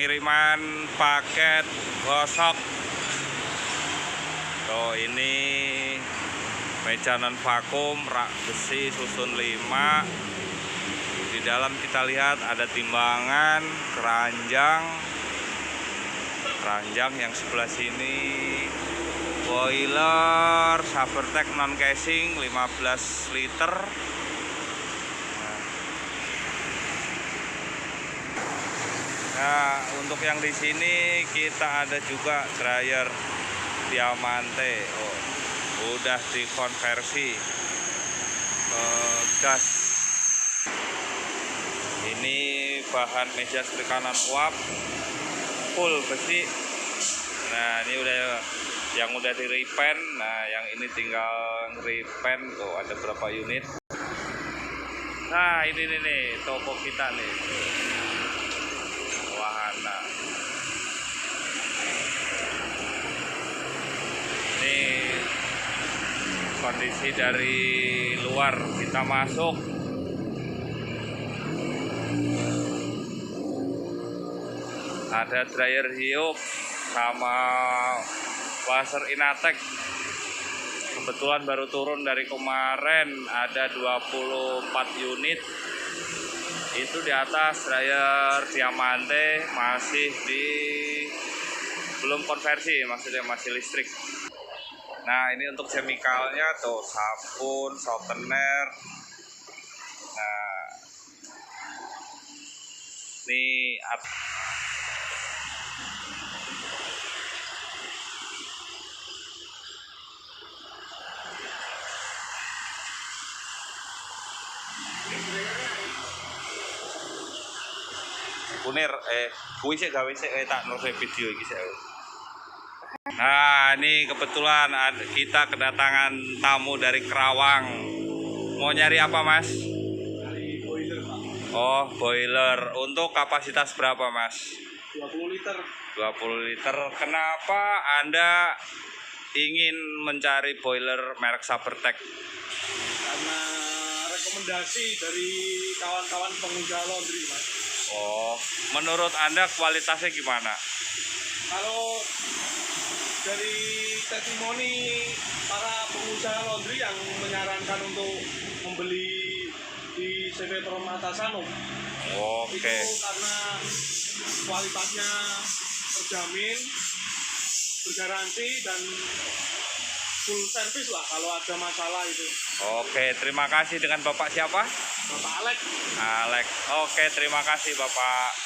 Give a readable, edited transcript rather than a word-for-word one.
pengiriman paket gosok. Tuh ini meja non vakum rak besi susun 5. Di dalam kita lihat ada timbangan, keranjang yang sebelah sini, boiler Sabertech non casing 15 liter. Nah, untuk yang di sini kita ada juga dryer Diamante. Oh, udah dikonversi ke gas. Ini bahan meja setrika non uap full besi. Nah, ini udah yang udah di repaint. Nah, yang ini tinggal repaint. Tuh ada berapa unit. Nah, ini nih toko kita nih. Wahana. Ini kondisi dari luar, kita masuk. Ada dryer Hyob sama washer Inatek. Kebetulan baru turun dari kemarin, ada 24 unit. Itu di atas dryer Diamante masih belum konversi, maksudnya masih listrik. Nah, ini untuk chemicalnya tuh sabun, softener. Nah, ini kunir kuwi sik gawe sik tak nurse video iki sik. Nah, ini kebetulan kita kedatangan tamu dari Kerawang. Mau nyari apa, Mas? Nyari boiler, Pak. Oh, boiler. Untuk kapasitas berapa, Mas? 20 liter. 20 liter. Kenapa Anda ingin mencari boiler merek Sabertech? Karena rekomendasi dari kawan-kawan pengusaha laundry, Mas. Oh, menurut Anda kualitasnya gimana? Kalau dari testimoni para pengusaha laundry yang menyarankan untuk membeli di CV Permata Sanum, Oke. itu karena kualitasnya terjamin, bergaransi dan full service lah kalau ada masalah itu. Oke, terima kasih. Dengan Bapak siapa? Bapak Alex. Alex. Oke, terima kasih Bapak.